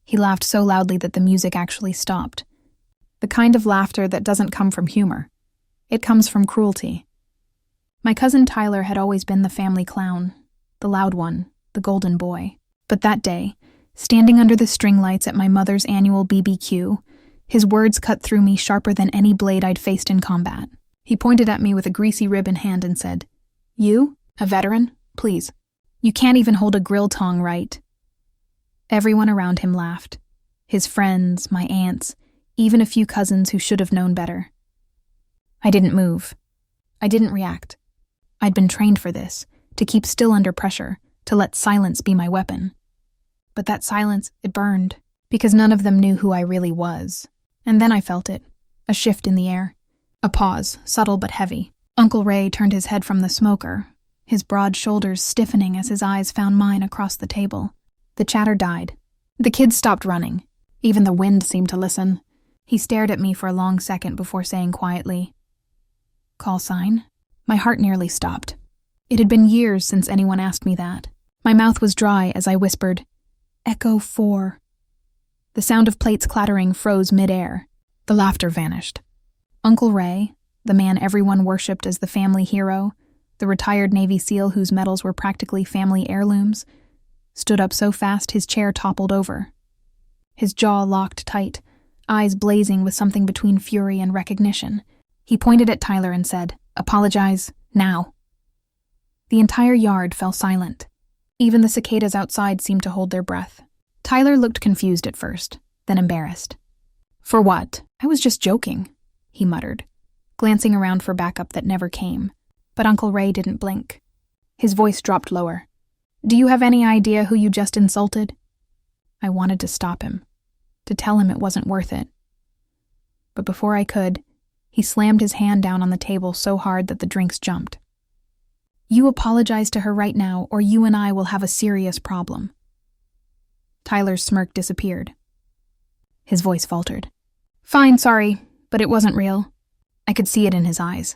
He laughed so loudly that the music actually stopped. The kind of laughter that doesn't come from humor. It comes from cruelty. My cousin Tyler had always been the family clown, the loud one, the golden boy. But that day, standing under the string lights at my mother's annual BBQ, his words cut through me sharper than any blade I'd faced in combat. He pointed at me with a greasy rib in hand and said, "You, a veteran? Please. You can't even hold a grill tong right." Everyone around him laughed. His friends, my aunts, even a few cousins who should have known better. I didn't move. I didn't react. I'd been trained for this, to keep still under pressure, to let silence be my weapon. But that silence, it burned, because none of them knew who I really was. And then I felt it, a shift in the air. A pause, subtle but heavy. Uncle Ray turned his head from the smoker, his broad shoulders stiffening as his eyes found mine across the table. The chatter died. The kids stopped running. Even the wind seemed to listen. He stared at me for a long second before saying quietly, "Call sign?" My heart nearly stopped. It had been years since anyone asked me that. My mouth was dry as I whispered, "Echo 4. The sound of plates clattering froze mid-air. The laughter vanished. Uncle Ray, the man everyone worshipped as the family hero, the retired Navy SEAL whose medals were practically family heirlooms, stood up so fast his chair toppled over. His jaw locked tight, eyes blazing with something between fury and recognition. He pointed at Tyler and said, "Apologize, now." The entire yard fell silent. Even the cicadas outside seemed to hold their breath. Tyler looked confused at first, then embarrassed. "For what? I was just joking," he muttered, glancing around for backup that never came. But Uncle Ray didn't blink. His voice dropped lower. "Do you have any idea who you just insulted?" I wanted to stop him, to tell him it wasn't worth it. But before I could, he slammed his hand down on the table so hard that the drinks jumped. "You apologize to her right now, or you and I will have a serious problem." Tyler's smirk disappeared. His voice faltered. "Fine, sorry, but it wasn't real." I could see it in his eyes.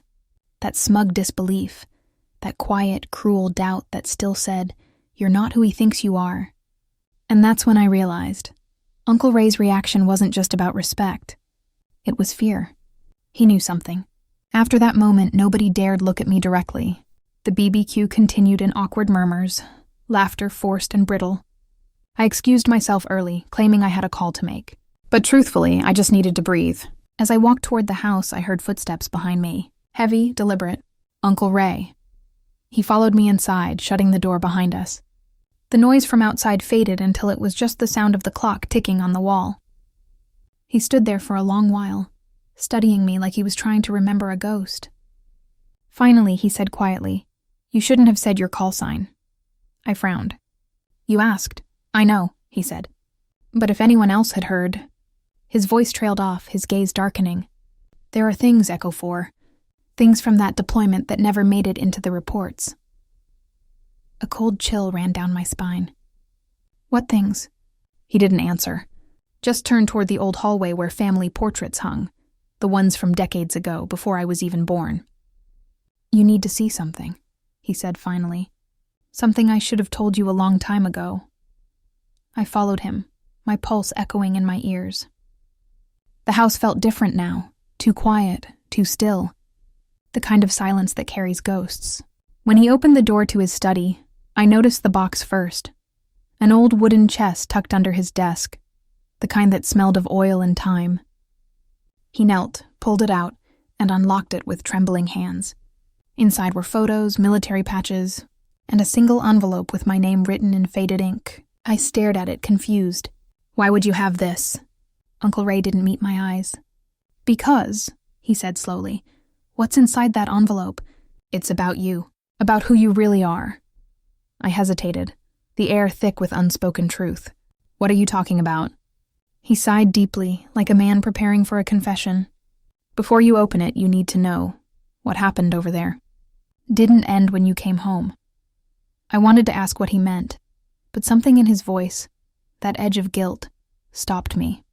That smug disbelief, that quiet, cruel doubt that still said, "You're not who he thinks you are." And that's when I realized Uncle Ray's reaction wasn't just about respect. It was fear. He knew something. After that moment, nobody dared look at me directly. The BBQ continued in awkward murmurs, laughter forced and brittle. I excused myself early, claiming I had a call to make. But truthfully, I just needed to breathe. As I walked toward the house, I heard footsteps behind me. Heavy, deliberate. Uncle Ray. He followed me inside, shutting the door behind us. The noise from outside faded until it was just the sound of the clock ticking on the wall. He stood there for a long while, studying me like he was trying to remember a ghost. Finally, he said quietly, "You shouldn't have said your call sign." I frowned. "You asked." "I know," he said. "But if anyone else had heard..." His voice trailed off, his gaze darkening. "There are things, Echo 4. Things from that deployment that never made it into the reports." A cold chill ran down my spine. "What things?" He didn't answer, just turned toward the old hallway where family portraits hung, the ones from decades ago, before I was even born. "You need to see something," he said finally. "Something I should have told you a long time ago." I followed him, my pulse echoing in my ears. The house felt different now, too quiet, too still. The kind of silence that carries ghosts. When he opened the door to his study, I noticed the box first. An old wooden chest tucked under his desk, the kind that smelled of oil and time. He knelt, pulled it out, and unlocked it with trembling hands. Inside were photos, military patches, and a single envelope with my name written in faded ink. I stared at it, confused. "Why would you have this?" Uncle Ray didn't meet my eyes. "Because," he said slowly, "what's inside that envelope? It's about you, about who you really are." I hesitated, the air thick with unspoken truth. "What are you talking about?" He sighed deeply, like a man preparing for a confession. "Before you open it, you need to know what happened over there. Didn't end when you came home." I wanted to ask what he meant, but something in his voice, that edge of guilt, stopped me.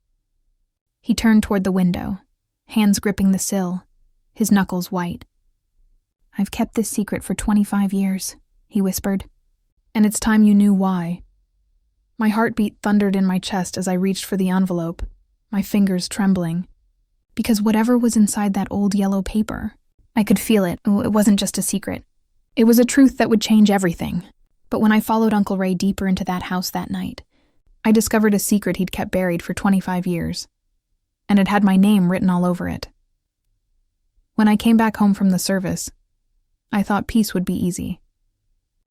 He turned toward the window, hands gripping the sill, his knuckles white. "I've kept this secret for 25 years, he whispered. "And it's time you knew why." My heartbeat thundered in my chest as I reached for the envelope, my fingers trembling. Because whatever was inside that old yellow paper, I could feel it. It wasn't just a secret. It was a truth that would change everything. But when I followed Uncle Ray deeper into that house that night, I discovered a secret he'd kept buried for 25 years. And it had my name written all over it. When I came back home from the service, I thought peace would be easy.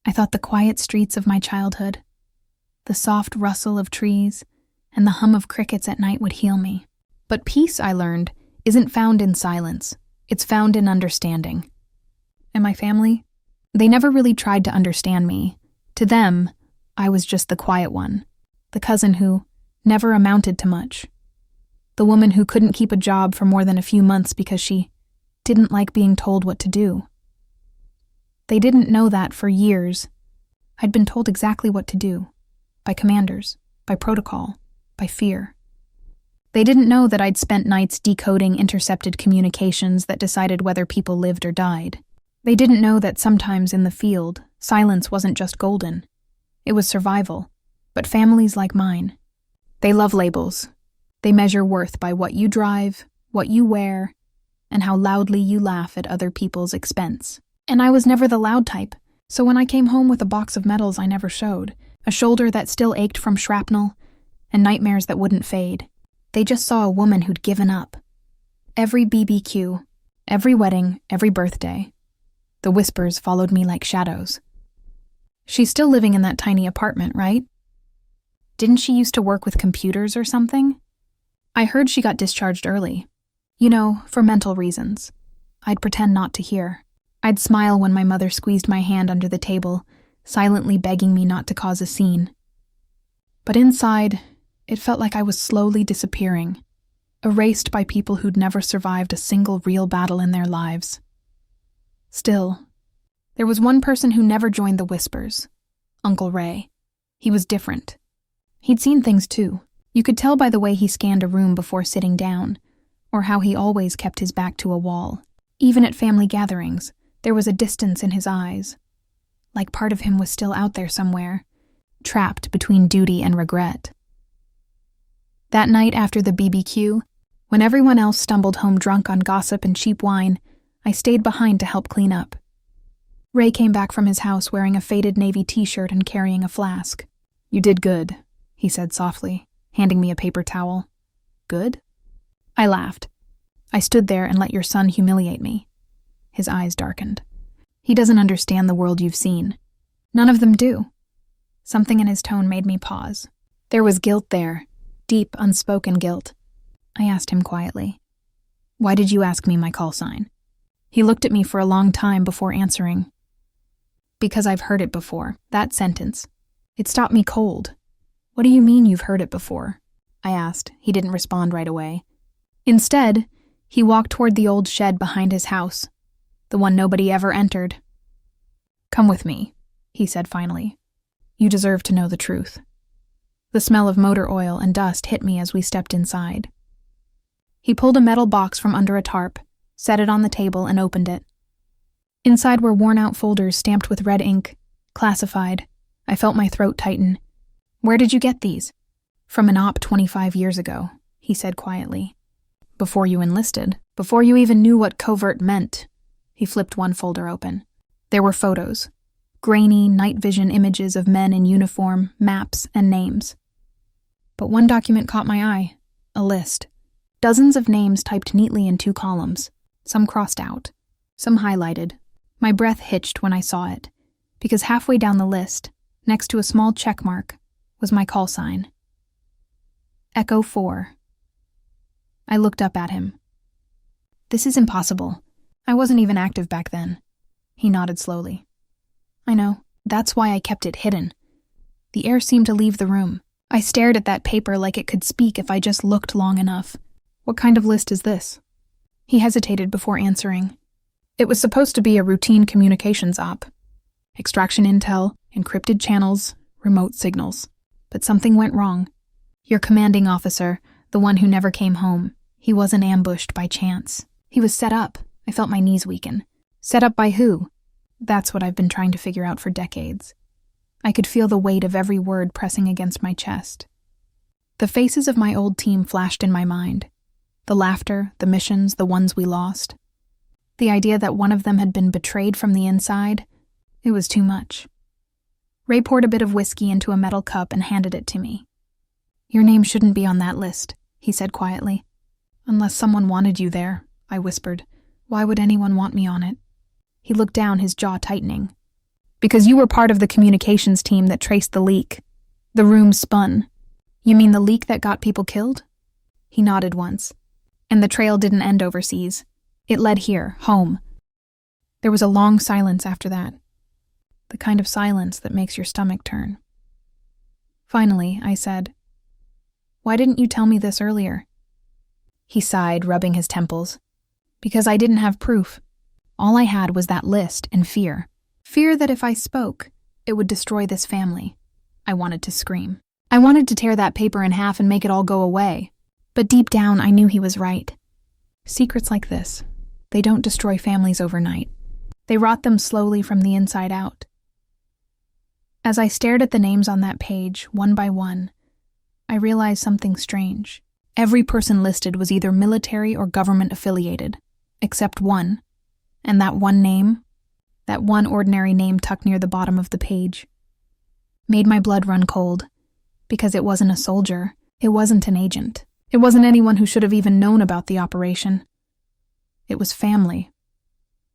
I thought the quiet streets of my childhood, the soft rustle of trees, and the hum of crickets at night would heal me. But peace, I learned, isn't found in silence. It's found in understanding. And my family? They never really tried to understand me. To them, I was just the quiet one, the cousin who never amounted to much, the woman who couldn't keep a job for more than a few months because she didn't like being told what to do. They didn't know that for years I'd been told exactly what to do, by commanders, by protocol, by fear. They didn't know that I'd spent nights decoding intercepted communications that decided whether people lived or died. They didn't know that sometimes in the field, silence wasn't just golden. It was survival. But families like mine, they love labels. They measure worth by what you drive, what you wear, and how loudly you laugh at other people's expense. And I was never the loud type, so when I came home with a box of medals I never showed, a shoulder that still ached from shrapnel, and nightmares that wouldn't fade, they just saw a woman who'd given up. Every BBQ, every wedding, every birthday, the whispers followed me like shadows. She's still living in that tiny apartment, right? Didn't she used to work with computers or something? I heard she got discharged early. You know, for mental reasons. I'd pretend not to hear. I'd smile when my mother squeezed my hand under the table, silently begging me not to cause a scene. But inside, it felt like I was slowly disappearing, erased by people who'd never survived a single real battle in their lives. Still, there was one person who never joined the whispers, Uncle Ray. He was different. He'd seen things too. You could tell by the way he scanned a room before sitting down, or how he always kept his back to a wall. Even at family gatherings, there was a distance in his eyes, like part of him was still out there somewhere, trapped between duty and regret. That night after the BBQ, when everyone else stumbled home drunk on gossip and cheap wine, I stayed behind to help clean up. Ray came back from his house wearing a faded navy t-shirt and carrying a flask. "You did good," he said softly, handing me a paper towel. "Good?" I laughed. "I stood there and let your son humiliate me." His eyes darkened. "He doesn't understand the world you've seen. None of them do." Something in his tone made me pause. There was guilt there, deep, unspoken guilt. I asked him quietly, "Why did you ask me my call sign?" He looked at me for a long time before answering. "Because I've heard it before, that sentence. It stopped me cold." "What do you mean you've heard it before?" I asked. He didn't respond right away. Instead, he walked toward the old shed behind his house, the one nobody ever entered. "Come with me," he said finally. "You deserve to know the truth." The smell of motor oil and dust hit me as we stepped inside. He pulled a metal box from under a tarp, set it on the table, and opened it. Inside were worn-out folders stamped with red ink, classified. I felt my throat tighten. "Where did you get these?" "From an op 25 years ago," he said quietly. "Before you enlisted, before you even knew what covert meant." He flipped one folder open. There were photos, grainy, night vision images of men in uniform, maps, and names. But one document caught my eye, a list. Dozens of names typed neatly in 2 columns, some crossed out, some highlighted. My breath hitched when I saw it, because halfway down the list, next to a small check mark, was my call sign. Echo 4. I looked up at him. "This is impossible. I wasn't even active back then." He nodded slowly. "I know. That's why I kept it hidden." The air seemed to leave the room. I stared at that paper like it could speak if I just looked long enough. "What kind of list is this?" He hesitated before answering. "It was supposed to be a routine communications op. Extraction intel, encrypted channels, remote signals. But something went wrong. Your commanding officer, the one who never came home, he wasn't ambushed by chance. He was set up." I felt my knees weaken. "Set up by who?" "That's what I've been trying to figure out for decades." I could feel the weight of every word pressing against my chest. The faces of my old team flashed in my mind. The laughter, the missions, the ones we lost. The idea that one of them had been betrayed from the inside, it was too much. Ray poured a bit of whiskey into a metal cup and handed it to me. "Your name shouldn't be on that list," he said quietly. "Unless someone wanted you there," I whispered. "Why would anyone want me on it?" He looked down, his jaw tightening. "Because you were part of the communications team that traced the leak. The room spun." "You mean the leak that got people killed?" He nodded once. "And the trail didn't end overseas. It led here, home." There was a long silence after that. The kind of silence that makes your stomach turn. Finally, I said, "Why didn't you tell me this earlier?" He sighed, rubbing his temples. "Because I didn't have proof. All I had was that list and fear. Fear that if I spoke, it would destroy this family." I wanted to scream. I wanted to tear that paper in half and make it all go away. But deep down, I knew he was right. Secrets like this, they don't destroy families overnight. They rot them slowly from the inside out. As I stared at the names on that page, one by one, I realized something strange. Every person listed was either military or government affiliated, except one. And that one name, that one ordinary name tucked near the bottom of the page, made my blood run cold. Because it wasn't a soldier, it wasn't an agent. It wasn't anyone who should have even known about the operation. It was family.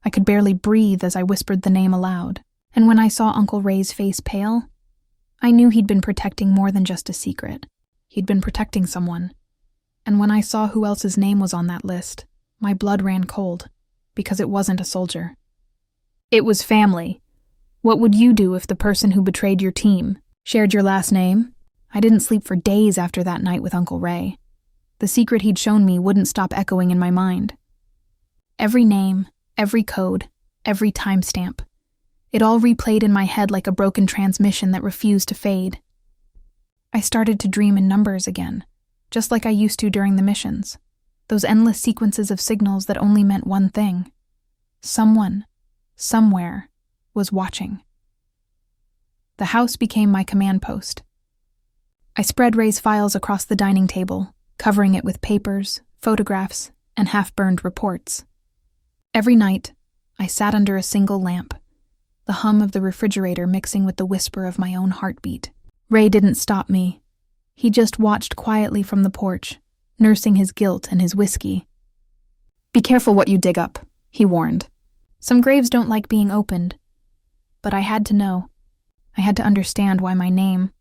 I could barely breathe as I whispered the name aloud, and when I saw Uncle Ray's face pale, I knew he'd been protecting more than just a secret. He'd been protecting someone. And when I saw who else's name was on that list, my blood ran cold, because it wasn't a soldier. It was family. What would you do if the person who betrayed your team shared your last name? I didn't sleep for days after that night with Uncle Ray. The secret he'd shown me wouldn't stop echoing in my mind. Every name, every code, every timestamp. It all replayed in my head like a broken transmission that refused to fade. I started to dream in numbers again, just like I used to during the missions. Those endless sequences of signals that only meant one thing. Someone, somewhere, was watching. The house became my command post. I spread Ray's files across the dining table, covering it with papers, photographs, and half-burned reports. Every night, I sat under a single lamp, the hum of the refrigerator mixing with the whisper of my own heartbeat. Ray didn't stop me. He just watched quietly from the porch, nursing his guilt and his whiskey. "Be careful what you dig up," he warned. "Some graves don't like being opened." But I had to know. I had to understand why my name,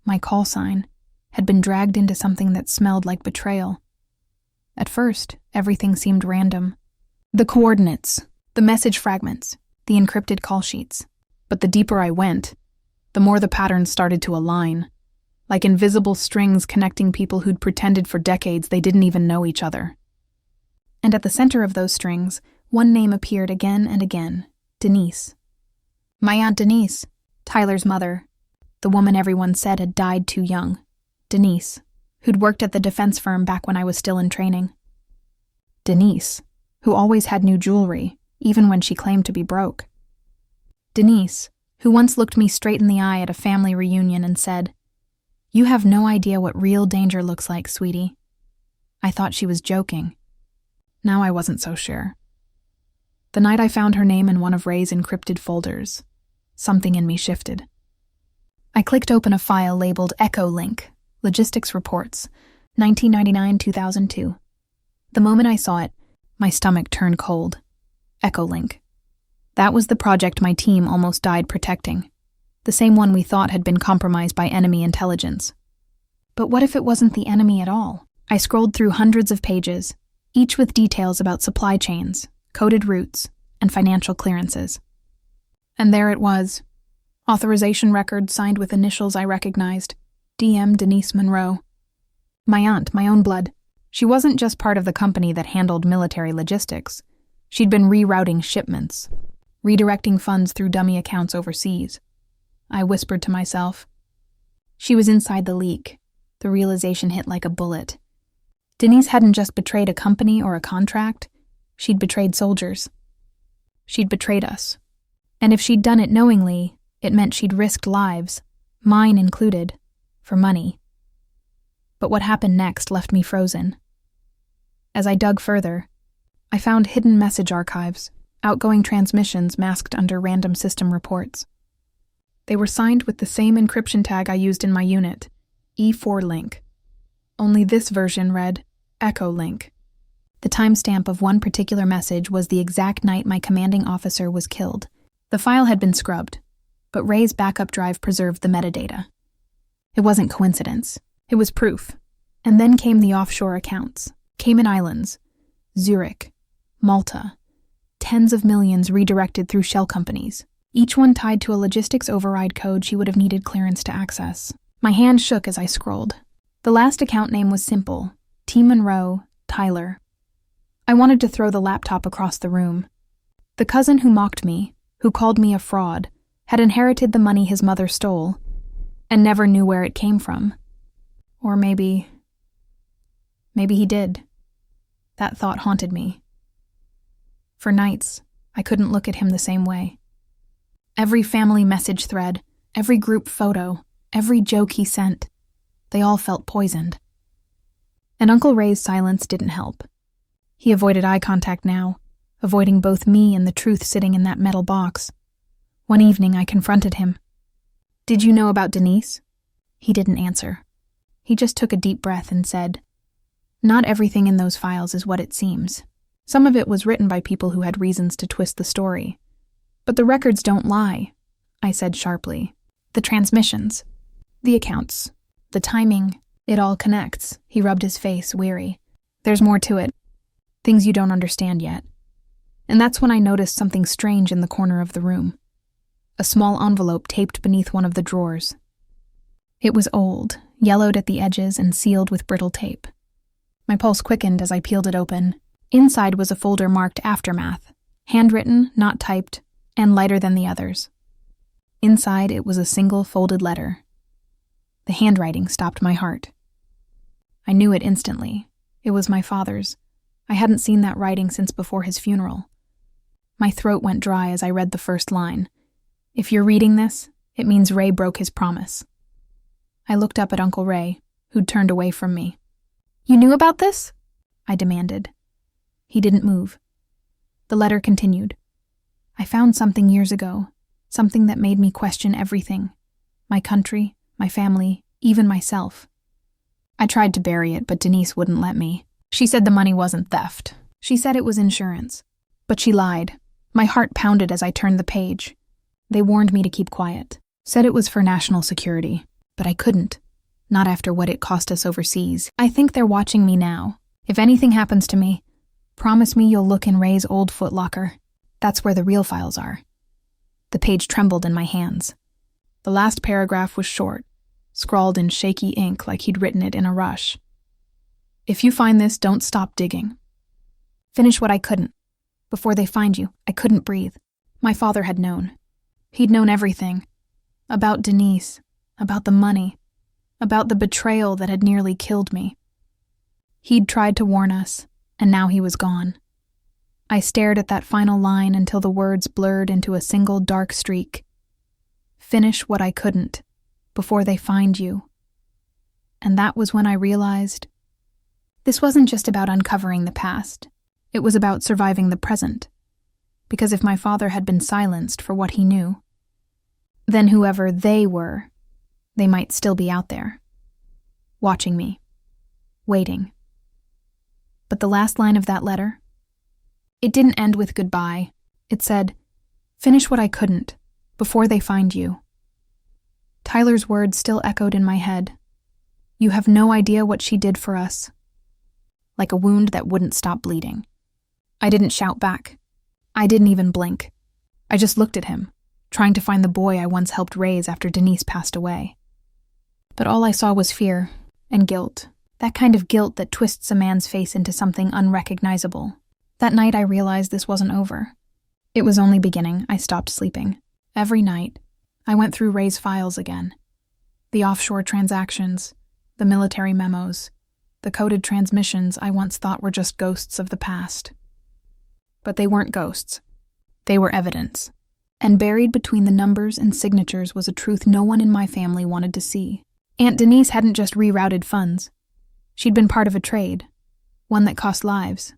my call sign, had been dragged into something that smelled like betrayal. At first, everything seemed random. The coordinates, the message fragments, the encrypted call sheets. But the deeper I went, the more the patterns started to align, like invisible strings connecting people who'd pretended for decades they didn't even know each other. And at the center of those strings, one name appeared again and again: Denise. My Aunt Denise, Tyler's mother, the woman everyone said had died too young. Denise, who'd worked at the defense firm back when I was still in training. Denise, who always had new jewelry, even when she claimed to be broke. Denise, who once looked me straight in the eye at a family reunion and said, "You have no idea what real danger looks like, sweetie." I thought she was joking. Now I wasn't so sure. The night I found her name in one of Ray's encrypted folders, something in me shifted. I clicked open a file labeled Echo Link, Logistics Reports, 1999-2002. The moment I saw it, my stomach turned cold. Echo Link. That was the project my team almost died protecting. The same one we thought had been compromised by enemy intelligence. But what if it wasn't the enemy at all? I scrolled through hundreds of pages, each with details about supply chains, coded routes, and financial clearances. And there it was. Authorization record signed with initials I recognized. DM Denise Monroe. My aunt, my own blood. She wasn't just part of the company that handled military logistics. She'd been rerouting shipments, redirecting funds through dummy accounts overseas. I whispered to myself. She was inside the leak. The realization hit like a bullet. Denise hadn't just betrayed a company or a contract. She'd betrayed soldiers. She'd betrayed us. And if she'd done it knowingly, It meant she'd risked lives, mine included, for money. But what happened next left me frozen. As I dug further, I found hidden message archives, outgoing transmissions masked under random system reports. They were signed with the same encryption tag I used in my unit, E4 link. Only this version read Echo link. The timestamp of one particular message was the exact night my commanding officer was killed. The file had been scrubbed, but Ray's backup drive preserved the metadata. It wasn't coincidence. It was proof. And then came the offshore accounts. Cayman Islands, Zurich, Malta. Tens of millions redirected through shell companies, each one tied to a logistics override code she would have needed clearance to access. My hand shook as I scrolled. The last account name was simple, T. Monroe, Tyler. I wanted to throw the laptop across the room. The cousin who mocked me, who called me a fraud, had inherited the money his mother stole, and never knew where it came from. Or maybe he did. That thought haunted me. For nights, I couldn't look at him the same way. Every family message thread, every group photo, every joke he sent, they all felt poisoned. And Uncle Ray's silence didn't help. He avoided eye contact now, avoiding both me and the truth sitting in that metal box. One evening, I confronted him. "Did you know about Denise?" He didn't answer. He just took a deep breath and said, "Not everything in those files is what it seems. Some of it was written by people who had reasons to twist the story. But the records don't lie," I said sharply. "The transmissions, the accounts, the timing, it all connects." He rubbed his face, weary. "There's more to it. Things you don't understand yet." And that's when I noticed something strange in the corner of the room. A small envelope taped beneath one of the drawers. It was old, yellowed at the edges and sealed with brittle tape. My pulse quickened as I peeled it open. Inside was a folder marked Aftermath, handwritten, not typed, and lighter than the others. Inside it was a single folded letter. The handwriting stopped my heart. I knew it instantly. It was my father's. I hadn't seen that writing since before his funeral. My throat went dry as I read the first line. "If you're reading this, it means Ray broke his promise." I looked up at Uncle Ray, who'd turned away from me. "You knew about this?" I demanded. He didn't move. The letter continued. "I found something years ago, something that made me question everything. My country, my family, even myself. I tried to bury it, but Denise wouldn't let me. She said the money wasn't theft. She said it was insurance. But she lied. My heart pounded as I turned the page. They warned me to keep quiet, said it was for national security, but I couldn't. Not after what it cost us overseas. I think they're watching me now. If anything happens to me, promise me you'll look in Ray's old footlocker. That's where the real files are." The page trembled in my hands. The last paragraph was short, scrawled in shaky ink like he'd written it in a rush. "If you find this, don't stop digging. Finish what I couldn't. Before they find you, I couldn't breathe." My father had known. He'd known everything. About Denise, about the money, about the betrayal that had nearly killed me. He'd tried to warn us, and now he was gone. I stared at that final line until the words blurred into a single dark streak. "Finish what I couldn't, before they find you." And that was when I realized this wasn't just about uncovering the past. It was about surviving the present. Because if my father had been silenced for what he knew, then whoever they were, they might still be out there, watching me, waiting. But the last line of that letter, it didn't end with goodbye. It said, "Finish what I couldn't, before they find you." Tyler's words still echoed in my head. "You have no idea what she did for us." Like a wound that wouldn't stop bleeding. I didn't shout back. I didn't even blink. I just looked at him, trying to find the boy I once helped raise after Denise passed away. But all I saw was fear and guilt, that kind of guilt that twists a man's face into something unrecognizable. That night I realized this wasn't over. It was only beginning. I stopped sleeping. Every night, I went through Ray's files again. The offshore transactions, the military memos, the coded transmissions I once thought were just ghosts of the past. But they weren't ghosts. They were evidence. And buried between the numbers and signatures was a truth no one in my family wanted to see. Aunt Denise hadn't just rerouted funds. She'd been part of a trade, one that cost lives.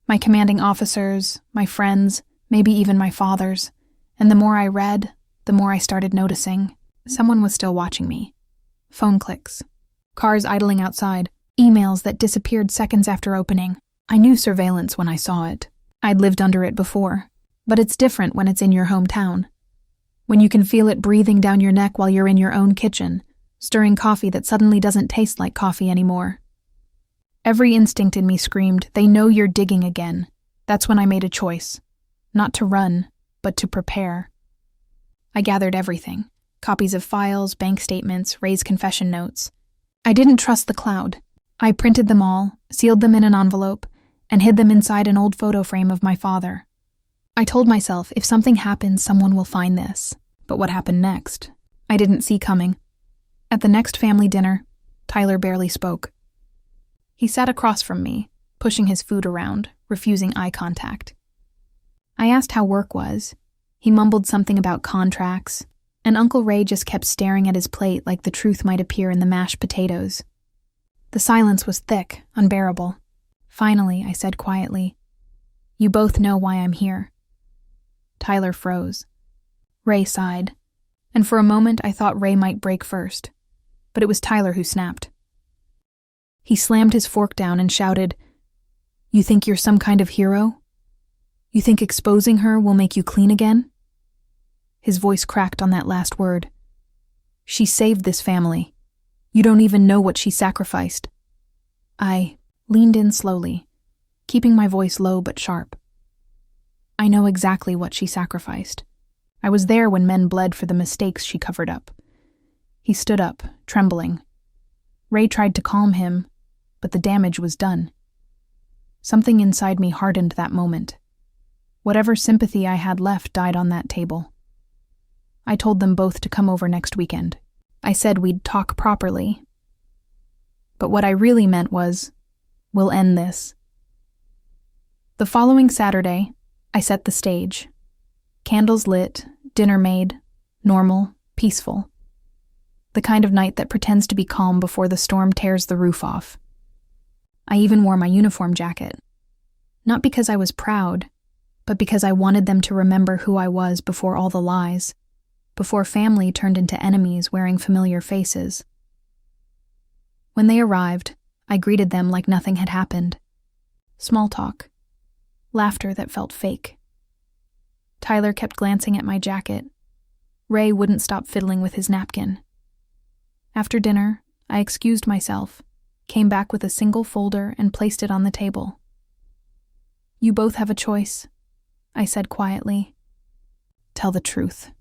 My commanding officers, my friends, maybe even my father's, and the more I read, the more I started noticing. Someone was still watching me. Phone clicks. Cars idling outside. Emails that disappeared seconds after opening. I knew surveillance when I saw it. I'd lived under it before. But it's different when it's in your hometown. When you can feel it breathing down your neck while you're in your own kitchen, stirring coffee that suddenly doesn't taste like coffee anymore. Every instinct in me screamed, "They know you're digging again." That's when I made a choice. Not to run, but to prepare. I gathered everything. Copies of files, bank statements, Ray's confession notes. I didn't trust the cloud. I printed them all, sealed them in an envelope, and hid them inside an old photo frame of my father. I told myself, if something happens, someone will find this. But what happened next? I didn't see coming. At the next family dinner, Tyler barely spoke. He sat across from me, pushing his food around, refusing eye contact. I asked how work was. He mumbled something about contracts, and Uncle Ray just kept staring at his plate like the truth might appear in the mashed potatoes. The silence was thick, unbearable. Finally, I said quietly, "You both know why I'm here." Tyler froze. Ray sighed, and for a moment I thought Ray might break first, but it was Tyler who snapped. He slammed his fork down and shouted, "You think you're some kind of hero? You think exposing her will make you clean again?" His voice cracked on that last word. "She saved this family. You don't even know what she sacrificed." I leaned in slowly, keeping my voice low but sharp. "I know exactly what she sacrificed. I was there when men bled for the mistakes she covered up." He stood up, trembling. Ray tried to calm him, but the damage was done. Something inside me hardened that moment. Whatever sympathy I had left died on that table. I told them both to come over next weekend. I said we'd talk properly. But what I really meant was, we'll end this. The following Saturday, I set the stage. Candles lit, dinner made, normal, peaceful. The kind of night that pretends to be calm before the storm tears the roof off. I even wore my uniform jacket. Not because I was proud, but because I wanted them to remember who I was before all the lies, before family turned into enemies wearing familiar faces. When they arrived, I greeted them like nothing had happened. Small talk. Laughter that felt fake. Tyler kept glancing at my jacket. Ray wouldn't stop fiddling with his napkin. After dinner, I excused myself, came back with a single folder and placed it on the table. "You both have a choice," I said quietly. "Tell the truth.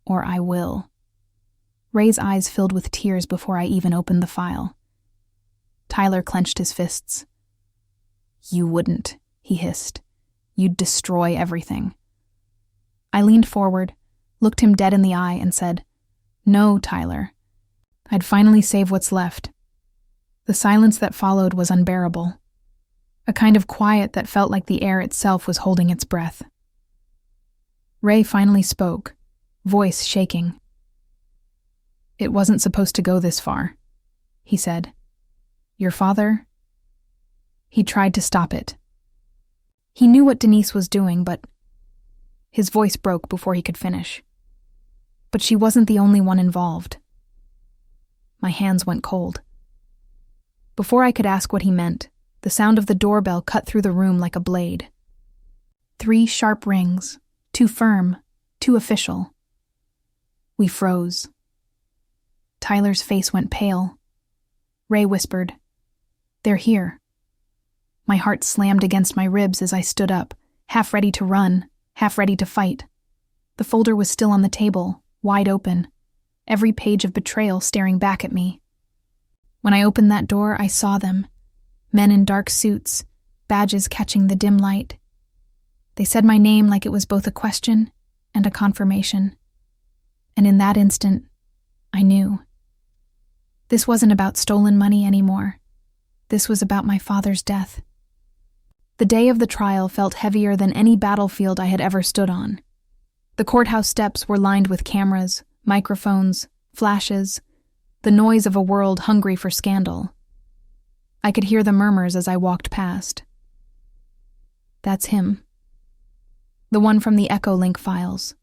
Or I will." Ray's eyes filled with tears before I even opened the file. Tyler clenched his fists. "You wouldn't," he hissed. "You'd destroy everything." I leaned forward, looked him dead in the eye, and said, "No, Tyler." I'd finally save what's left. The silence that followed was unbearable. A kind of quiet that felt like the air itself was holding its breath. Ray finally spoke, voice shaking. "It wasn't supposed to go this far," he said. "Your father?" He tried to stop it. He knew what Denise was doing, but his voice broke before he could finish. But she wasn't the only one involved. My hands went cold. Before I could ask what he meant, the sound of the doorbell cut through the room like a blade. 3 sharp rings, too firm, too official. We froze. Tyler's face went pale. Ray whispered, "They're here." My heart slammed against my ribs as I stood up, half ready to run, half ready to fight. The folder was still on the table, wide open, every page of betrayal staring back at me. When I opened that door, I saw them, men in dark suits, badges catching the dim light. They said my name like it was both a question and a confirmation. And in that instant, I knew. This wasn't about stolen money anymore. This was about my father's death. The day of the trial felt heavier than any battlefield I had ever stood on. The courthouse steps were lined with cameras, microphones, flashes, the noise of a world hungry for scandal. I could hear the murmurs as I walked past. That's him. The one from the Echolink files.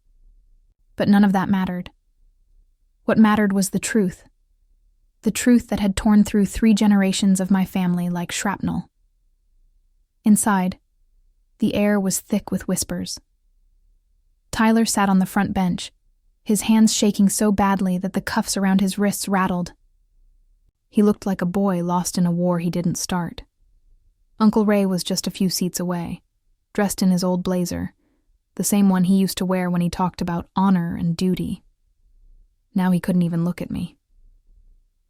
But none of that mattered. What mattered was the truth that had torn through 3 generations of my family like shrapnel. Inside, the air was thick with whispers. Tyler sat on the front bench, his hands shaking so badly that the cuffs around his wrists rattled. He looked like a boy lost in a war he didn't start. Uncle Ray was just a few seats away, dressed in his old blazer, the same one he used to wear when he talked about honor and duty. Now he couldn't even look at me.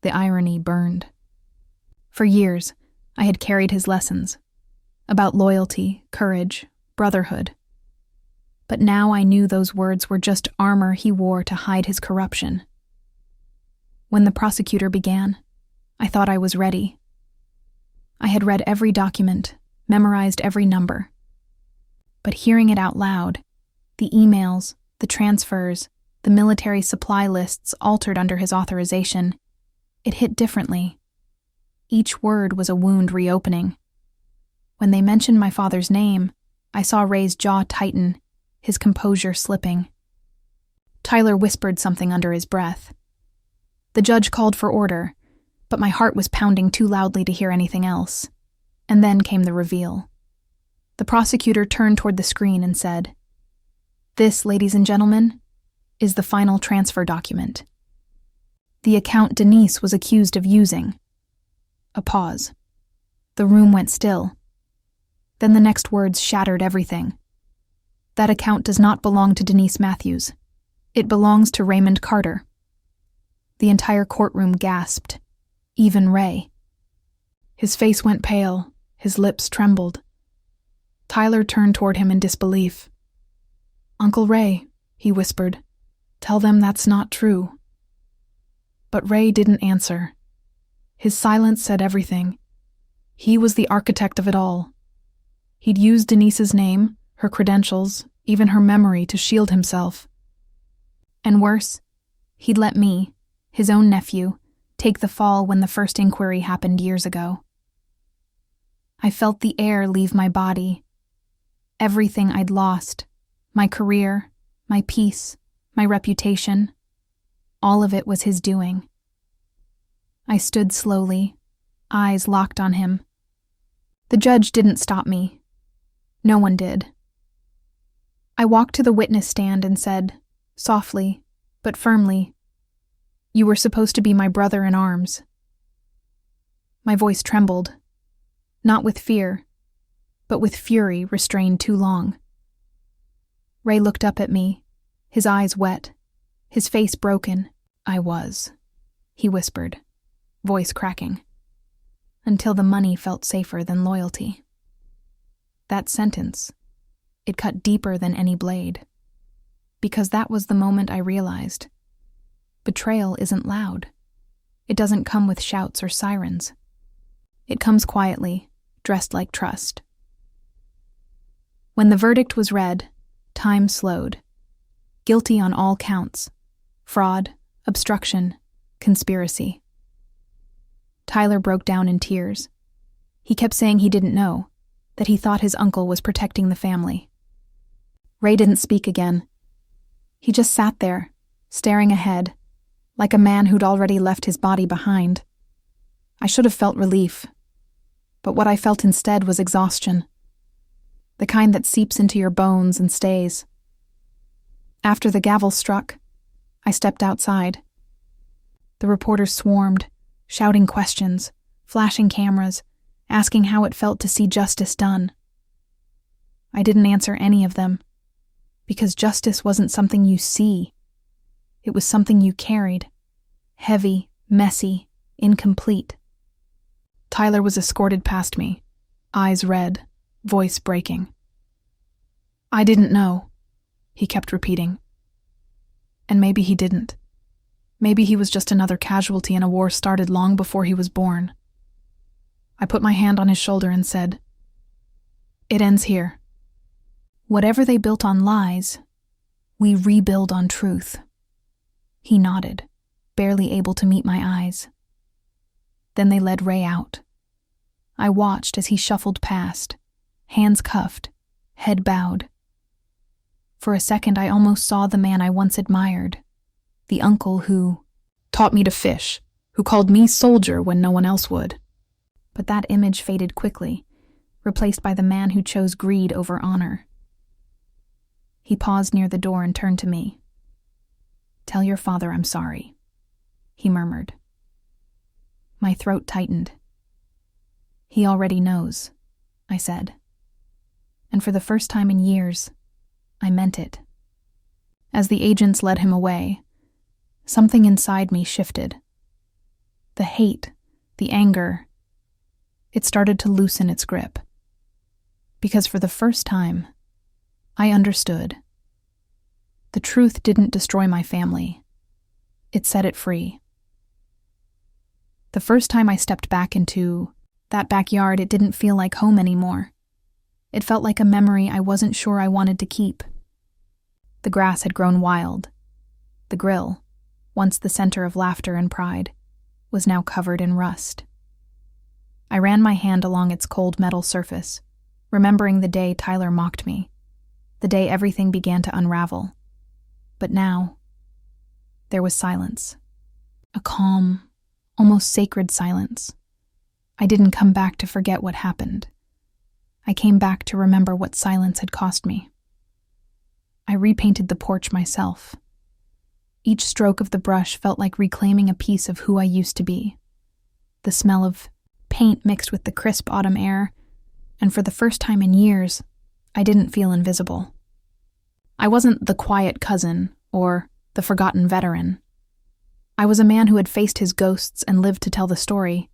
The irony burned. For years, I had carried his lessons about loyalty, courage, brotherhood. But now I knew those words were just armor he wore to hide his corruption. When the prosecutor began, I thought I was ready. I had read every document, memorized every number. But hearing it out loud, the emails, the transfers, the military supply lists altered under his authorization, it hit differently. Each word was a wound reopening. When they mentioned my father's name, I saw Ray's jaw tighten, his composure slipping. Tyler whispered something under his breath. The judge called for order, but my heart was pounding too loudly to hear anything else. And then came the reveal. The prosecutor turned toward the screen and said, "This, ladies and gentlemen, is the final transfer document. The account Denise was accused of using." A pause. The room went still. Then the next words shattered everything. "That account does not belong to Denise Matthews. It belongs to Raymond Carter." The entire courtroom gasped, even Ray. His face went pale, his lips trembled. Tyler turned toward him in disbelief. "Uncle Ray," he whispered, "tell them that's not true." But Ray didn't answer. His silence said everything. He was the architect of it all. He'd used Denise's name, her credentials, even her memory to shield himself. And worse, he'd let me, his own nephew, take the fall when the first inquiry happened years ago. I felt the air leave my body. Everything I'd lost, my career, my peace, my reputation, all of it was his doing. I stood slowly, eyes locked on him. The judge didn't stop me. No one did. I walked to the witness stand and said, softly, but firmly, "You were supposed to be my brother in arms." My voice trembled, not with fear, but with fury restrained too long. Ray looked up at me, his eyes wet, his face broken. "I was," he whispered, voice cracking, "until the money felt safer than loyalty." That sentence, it cut deeper than any blade, because that was the moment I realized. Betrayal isn't loud. It doesn't come with shouts or sirens. It comes quietly, dressed like trust. When the verdict was read, time slowed. Guilty on all counts: fraud, obstruction, conspiracy. Tyler broke down in tears. He kept saying he didn't know, that he thought his uncle was protecting the family. Ray didn't speak again. He just sat there, staring ahead, like a man who'd already left his body behind. I should have felt relief, but what I felt instead was exhaustion, the kind that seeps into your bones and stays. After the gavel struck, I stepped outside. The reporters swarmed, shouting questions, flashing cameras, asking how it felt to see justice done. I didn't answer any of them, because justice wasn't something you see. It was something you carried, heavy, messy, incomplete. Tyler was escorted past me, eyes red, voice breaking. "I didn't know," he kept repeating. And maybe he didn't. Maybe he was just another casualty in a war started long before he was born. I put my hand on his shoulder and said, "It ends here. Whatever they built on lies We rebuild on truth. He nodded, barely able to meet my eyes. Then they led Ray out. I watched as he shuffled past, hands cuffed, head bowed. For a second, I almost saw the man I once admired, the uncle who taught me to fish, who called me soldier when no one else would. But that image faded quickly, replaced by the man who chose greed over honor. He paused near the door and turned to me. "Tell your father I'm sorry," he murmured. My throat tightened. "He already knows," I said. And for the first time in years, I meant it. As the agents led him away, something inside me shifted. The hate, the anger, it started to loosen its grip. Because for the first time, I understood. The truth didn't destroy my family. It set it free. The first time I stepped back into that backyard, it didn't feel like home anymore. It felt like a memory I wasn't sure I wanted to keep. The grass had grown wild. The grill, once the center of laughter and pride, was now covered in rust. I ran my hand along its cold metal surface, remembering the day Tyler mocked me, the day everything began to unravel. But now, there was silence. A calm, almost sacred silence. I didn't come back to forget what happened. I came back to remember what silence had cost me. I repainted the porch myself. Each stroke of the brush felt like reclaiming a piece of who I used to be. The smell of paint mixed with the crisp autumn air, and for the first time in years, I didn't feel invisible. I wasn't the quiet cousin or the forgotten veteran. I was a man who had faced his ghosts and lived to tell the story.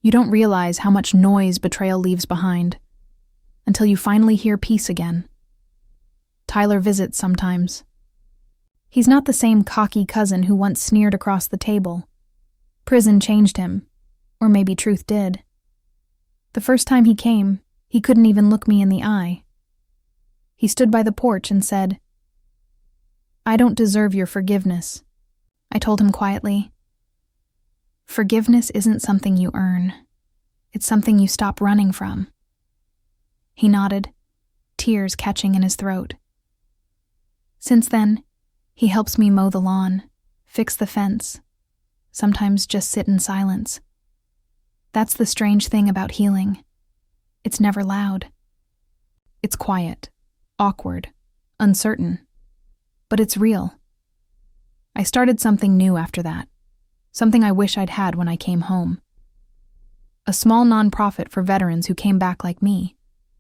You don't realize how much noise betrayal leaves behind until you finally hear peace again. Tyler visits sometimes. He's not the same cocky cousin who once sneered across the table. Prison changed him, or maybe truth did. The first time he came, he couldn't even look me in the eye. He stood by the porch and said, "I don't deserve your forgiveness," I told him quietly. "Forgiveness isn't something you earn. It's something you stop running from." He nodded, tears catching in his throat. Since then, he helps me mow the lawn, fix the fence, sometimes just sit in silence. That's the strange thing about healing. It's never loud. It's quiet, awkward, uncertain, but it's real. I started something new after that, something I wish I'd had when I came home. A small nonprofit for veterans who came back like me,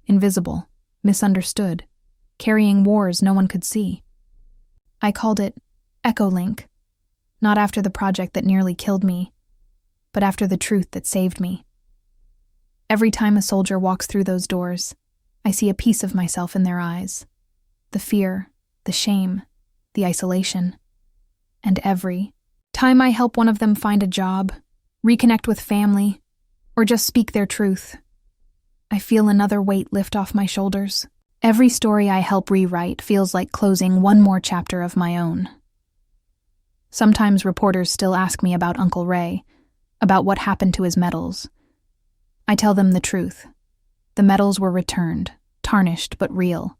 invisible, misunderstood, carrying wars no one could see. I called it EchoLink, not after the project that nearly killed me, but after the truth that saved me. Every time a soldier walks through those doors, I see a piece of myself in their eyes. The fear, the shame, the isolation. And every time I help one of them find a job, reconnect with family, or just speak their truth, I feel another weight lift off my shoulders. Every story I help rewrite feels like closing one more chapter of my own. Sometimes reporters still ask me about Uncle Ray, about what happened to his medals. I tell them the truth. The medals were returned, tarnished but real.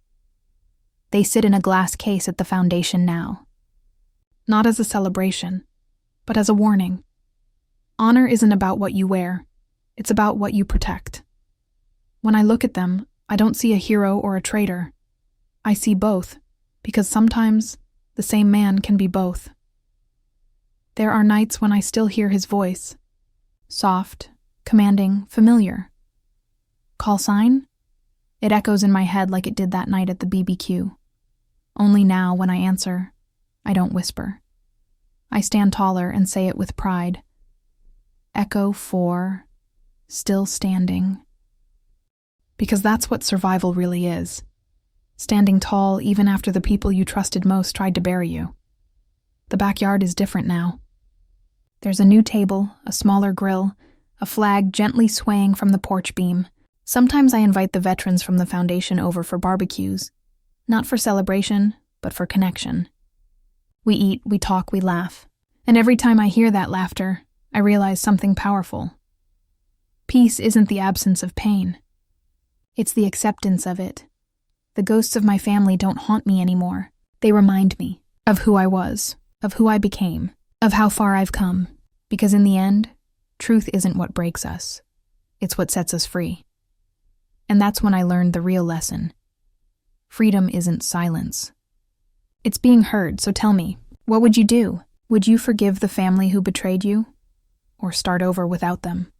They sit in a glass case at the foundation now. Not as a celebration, but as a warning. Honor isn't about what you wear. It's about what you protect. When I look at them, I don't see a hero or a traitor. I see both, because sometimes the same man can be both. There are nights when I still hear his voice. Soft, commanding, familiar. Call sign? It echoes in my head like it did that night at the BBQ. Only now, when I answer, I don't whisper. I stand taller and say it with pride. Echo 4, still standing. Because that's what survival really is. Standing tall even after the people you trusted most tried to bury you. The backyard is different now. There's a new table, a smaller grill, a flag gently swaying from the porch beam. Sometimes I invite the veterans from the foundation over for barbecues. Not for celebration, but for connection. We eat, we talk, we laugh. And every time I hear that laughter, I realize something powerful. Peace isn't the absence of pain. It's the acceptance of it. The ghosts of my family don't haunt me anymore. They remind me of who I was, of who I became, of how far I've come. Because in the end, truth isn't what breaks us. It's what sets us free. And that's when I learned the real lesson. Freedom isn't silence. It's being heard, so tell me, what would you do? Would you forgive the family who betrayed you? Or start over without them?